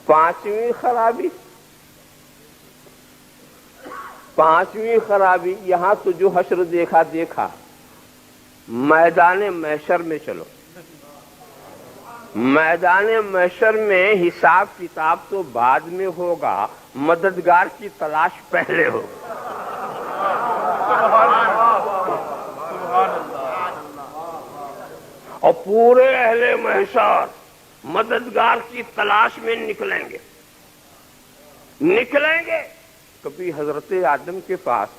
پانچویں خرابی یہاں تو جو حشر دیکھا میدان محشر میں چلو. میدان محشر میں حساب کتاب تو بعد میں ہوگا، مددگار کی تلاش پہلے ہوگی. اور پورے اہل محشر مددگار کی تلاش میں نکلیں گے. کبھی حضرت آدم کے پاس،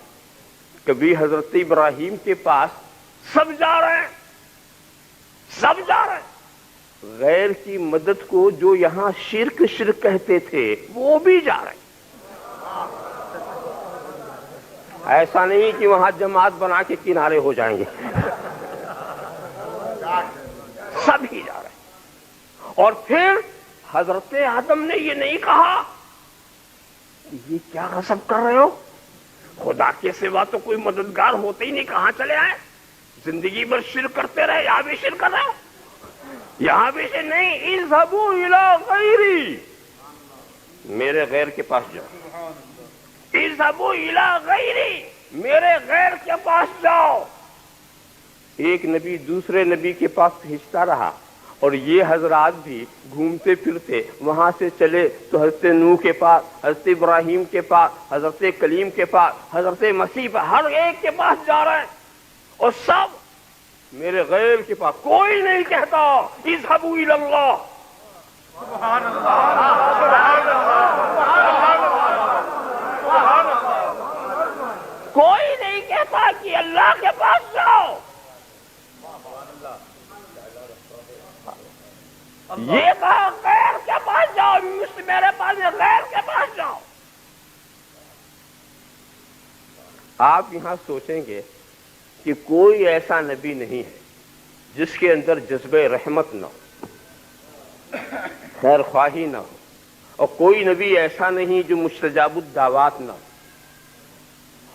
کبھی حضرت ابراہیم کے پاس، سب جا رہے ہیں. غیر کی مدد کو جو یہاں شرک کہتے تھے وہ بھی جا رہے ہیں. ایسا نہیں کہ وہاں جماعت بنا کے کنارے ہو جائیں گے، سب ہی جا رہے ہیں. اور پھر حضرت آدم نے یہ نہیں کہا کہ یہ کیا غصب کر رہے ہو، خدا کے سوا تو کوئی مددگار ہوتے ہی نہیں، کہاں چلے آئے؟ زندگی بھر شرک کرتے رہے، یہاں بھی شرک کر رہے ہو. یہاں بھی سے نہیں، اذهبوا الى غیری، میرے غیر کے پاس جاؤ. اذهبوا الى غیری، میرے غیر کے پاس جاؤ. ایک نبی دوسرے نبی کے پاس بھیجتا رہا، اور یہ حضرات بھی گھومتے پھرتے وہاں سے چلے تو حضرت نوح کے پاس، حضرت ابراہیم کے پاس، حضرت کلیم کے پاس، حضرت مسیح پر، ہر ایک کے پاس جا رہے ہیں. اور سب میرے غیر کے پاس. کوئی نہیں کہتا اذهبوا الى اللہ. سبحان اللہ، سبحان اللہ. کوئی نہیں کہتا کہ اللہ کے پاس جاؤ. یہ کہا غیر کے پاس جاؤ، میرے پاس غیر کے پاس جاؤ. آپ یہاں سوچیں گے کہ کوئی ایسا نبی نہیں ہے جس کے اندر جذبہ رحمت نہ ہو، خیر خواہی نہ ہو، اور کوئی نبی ایسا نہیں جو مستجاب الدعوات نہ ہو.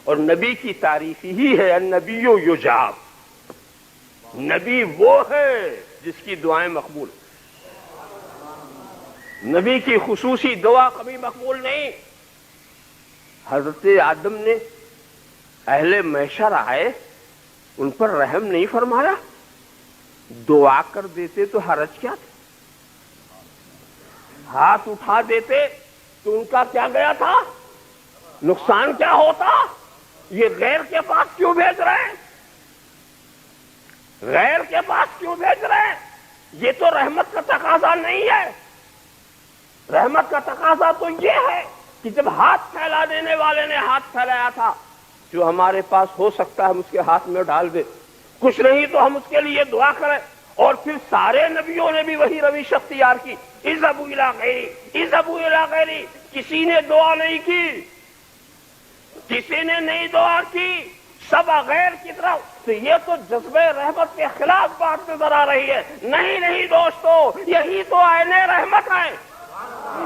اور نبی کی تعریف ہی ہے النبی یجاب. نبی وہ ہے جس کی دعائیں مقبول. نبی کی خصوصی دعا کبھی مقبول نہیں. حضرت آدم نے اہل محشر آئے، ان پر رحم نہیں فرمایا، دعا کر دیتے تو حرج کیا تھا؟ ہاتھ اٹھا دیتے تو ان کا کیا گیا تھا؟ نقصان کیا ہوتا؟ یہ غیر کے پاس کیوں بھیج رہے ہیں؟ غیر کے پاس کیوں بھیج رہے ہیں؟ یہ تو رحمت کا تقاضا نہیں ہے. رحمت کا تقاضا تو یہ ہے کہ جب ہاتھ پھیلا دینے والے نے ہاتھ پھیلایا تھا، جو ہمارے پاس ہو سکتا ہے ہم اس کے ہاتھ میں ڈال دیں، کچھ نہیں تو ہم اس کے لیے دعا کریں. اور پھر سارے نبیوں نے بھی وہی روش اختیار کی، اذهبوا الى غیری، اذهبوا الى غیری. کسی نے دعا نہیں کی، کسی نے نہیں دعا کی، سب غیر کی طرف. تو یہ تو جذبہ رحمت کے خلاف بات نظر آ رہی ہے. نہیں دوستو، یہی تو عین رحمت ہے،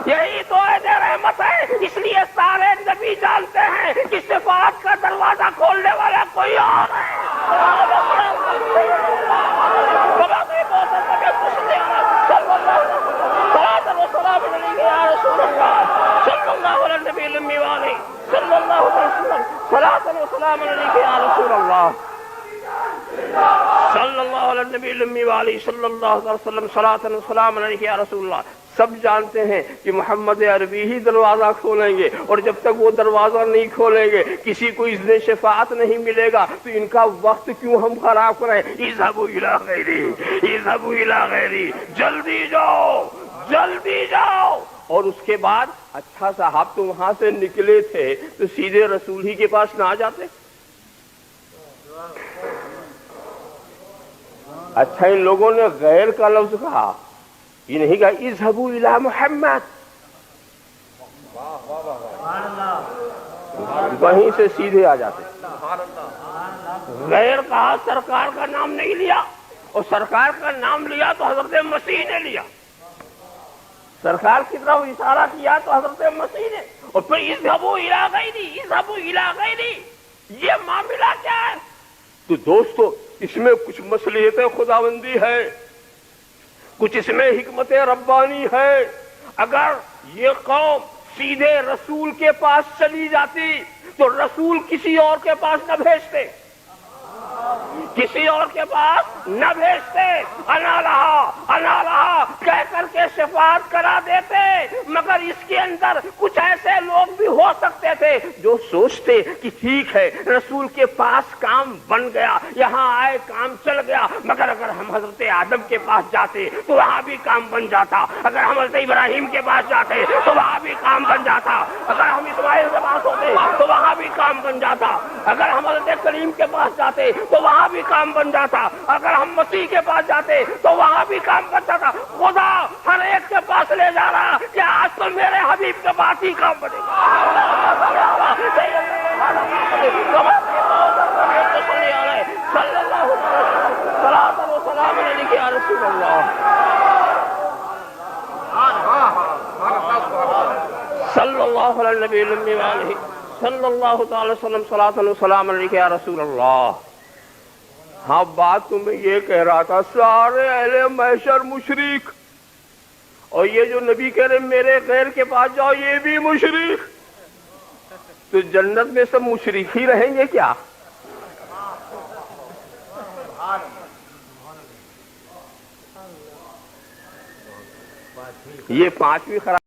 یہی تو عین رحمت ہے. اس لیے سارے نبی جانتے ہیں کہ شفاعت کا دروازہ کھولنے والا کوئی اور ہے. سب جانتے ہیں کہ محمد عربی ہی دروازہ کھولیں گے، اور جب تک وہ دروازہ نہیں کھولیں گے کسی کو اذن شفاعت نہیں ملے گا. تو ان کا وقت کیوں ہم خراب کریں؟ اذهبوا الى غیری، اذهبوا الى غیری. جلدی جاؤ، جلدی جاؤ. اور اس کے بعد اچھا صاحب تو وہاں سے نکلے تھے تو سیدھے رسول ہی کے پاس نہ آ جاتے؟ اچھا ان لوگوں نے غیر کا لفظ کہا، یہ نہیں کہا اذهبوا الى محمد. وہیں سے سیدھے آ جاتے. غیر کہا، سرکار کا نام نہیں لیا، اور سرکار کا نام لیا تو حضرت مسیح نے لیا. سرکار کی طرف اشارہ کیا تو حضرت مسیح نے. اور پھر اذهبوا الى غیری، اذهبوا الى غیری. یہ معاملہ کیا ہے؟ تو دوستو اس میں کچھ مصلحت خداوندی ہے، کچھ اس میں حکمت ربانی ہے. اگر یہ قوم سیدھے رسول کے پاس چلی جاتی تو رسول کسی اور کے پاس نہ بھیجتے، کسی اور کے پاس نہ بھیجتے، انا لہا کہہ کر کے شفاعت کرا دیتے۔ مگر اس کے اندر کچھ ایسے لوگ بھی ہو سکتے تھے جو سوچتے کہ ٹھیک ہے رسول کے پاس کام بن گیا، یہاں آئے کام چل گیا، مگر اگر ہم حضرت آدم کے پاس جاتے تو وہاں بھی کام بن جاتا، اگر ہم حضرت ابراہیم کے پاس جاتے تو وہاں بھی کام بن جاتا، اگر ہم اسماعیل کے پاس ہوتے تو وہاں بھی کام بن جاتا، اگر ہم حضرت کریم کے پاس جاتے تو وہاں بھی کام بن جاتا، اگر ہم مسیح کے پاس جاتے تو وہاں بھی کام بن جاتا۔ خدا ہر ایک کے پاس لے جا رہا کہ آج تو میرے حبیب کے پاس ہی کام بنے گا۔ صلی اللہ علیہ نبی الامی صلی اللہ تعالی وسلم صلاۃ و سلام علیک یا رسول اللہ۔ ہاں بات تو میں یہ کہہ رہا تھا سارے اہل محشر مشرک، اور یہ جو نبی کہہ رہے میرے غیر کے پاس جاؤ یہ بھی مشرک، تو جنت میں سب مشرک ہی رہیں گے کیا؟ یہ پانچویں خراب